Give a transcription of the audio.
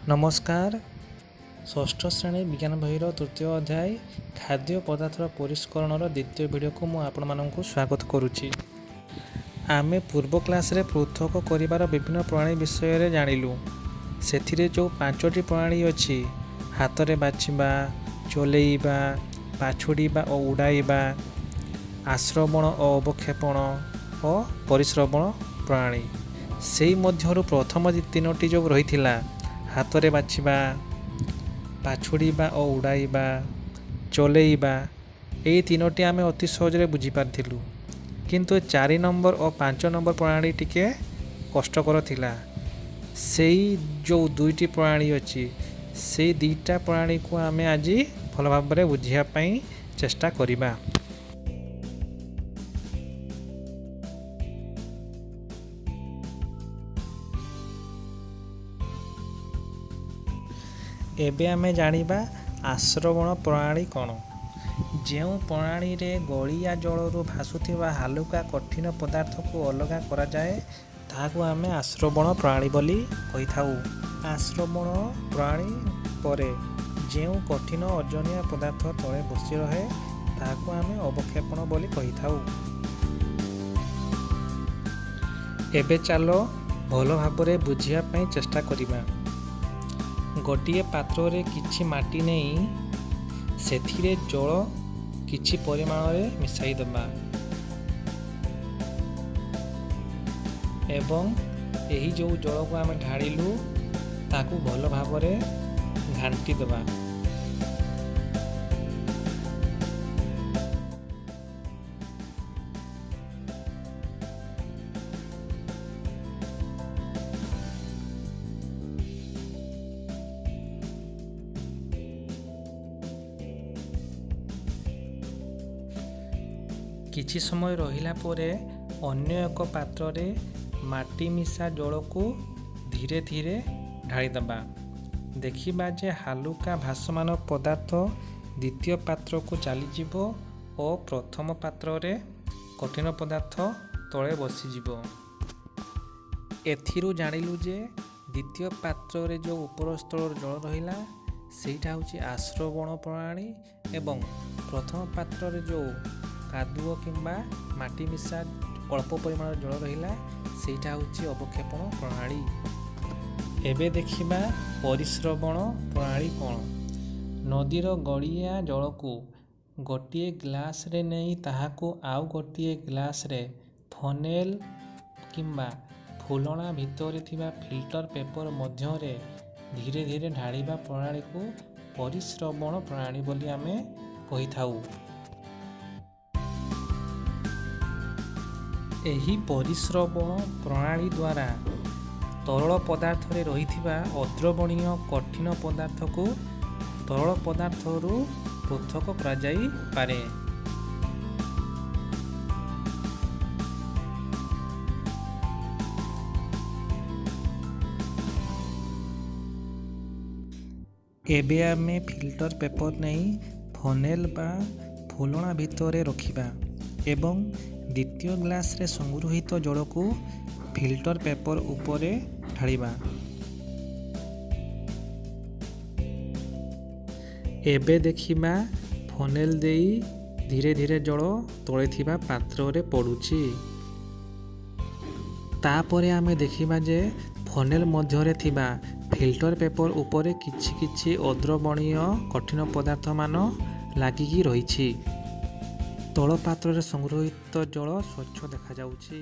नमस्कार। षष्ठ श्रेणी विज्ञान बहिर तृतीय अध्याय खाद्य पदार्थर परिष्करण द्वितीय वीडियो को मुझे आपण मानक स्वागत करुच्ची। आमे पूर्व क्लास रे पृथक करिवार विभिन्न प्रणाली विषय जानिलु। सेथिरे जो 5टी प्रणाली अछि हाथ में बाछिबा, चलेइबा, पाछुड़ीबा और उड़ाइबा, आश्रवण और अवक्षेपण और परिश्रवण प्रणाली। सेई मध्यरु प्रथम 3टी जो रही हाथ में बाछिबा, पाछुड़ीबा और उड़ाइबा, चलेइबा, यही 3टी आमे अति सहजरे बुझी पारथिलु। किंतु 4 नंबर और 5 नंबर प्रणाली टिके कष्टकर थिला। सेई जो 2टी प्रणाली अछि से 2टा प्रणाली को आमे आज भल भाव में बुझिया पई चेष्टा करिबा। एबे आमे जानिबा आश्रवण प्रणाली कौन। जो प्रणाली रे गलिया जलरू भासुथिबा हालुका कठिन पदार्थ को अलग करा जाए ताहाकु आमे आश्रवण प्रणाली बोली कहि थाउ। आश्रवण प्रणाली परे जो कठिन ओजनिया पदार्थ तले बसी रहे ताहाकु आमे अवक्षेपण बोली कहि थाउ। एबे चलो भल भाबरे बुझिया पई चेष्टा करिबा। गोटे पात्र रे किछि माटी नहीं सेथिरे जल किछि परिमाण रे मिसाई दबा एवं एही जो जल को आमे ढाळिलु ताकू भल भाव रे घांटी दबा। किछि समय रहिला परे अन्य एक पात्र रे माटी मिसा जल को धीरे धीरे ढाली दबा। देखिबा जे हालुका भासमान पदार्थ द्वितीय पात्र को चली जिवो और प्रथम पात्र रे कठिन पदार्थ तले बसी जिवो। एथिरु जानिलु जे द्वितीय पात्र रे जो ऊपर स्थल जल रहिला सेटा होची आश्रवण प्रणाली एवं प्रथम पात्र रे जो कादुओ किंबा माटी मिसा अल्प परिमाण जल रहिला सेटा होची अवक्षेपण प्रणाली। एबे देखिबा परिश्रवण प्रणाली कौन। नदीर गड़िया जल को गोटे ग्लास रे नहीं ताहाको आउ गोटे ग्लास रे फनेल किंबा फुलणा भितर थिबा फिल्टर पेपर मध्य रे धीरे धीरे ढाळिबा प्रणाली को परिश्रवण प्रणाली बोली आमे कहि थाउ। एही परिश्रवण प्रणाली द्वारा तरल पदार्थ रे रहिथिबा अद्रवणीय कठिन पदार्थ को तरल पदार्थ रु पृथक करा जाई पारे। एबे आमे फिल्टर पेपर नहीं फनेल बा फुलणा भितर रखिबा एवं द्वितीय ग्लास रे संगृहित जल को फिल्टर पेपर उपरे ढालिबा। एबे देखिबा फनेल देई धीरे धीरे जल तळे थिबा पात्र रे पडुची। तापरे आमे देखिबा जे फनेल मध्य रे थिबा फिल्टर पेपर उपरे किछि किछि अद्रवणीय कठिन पदार्थ मान लागिकी रहिछि। तल पात्र रे संग्रहित जल स्वच्छ देखा जाउछि।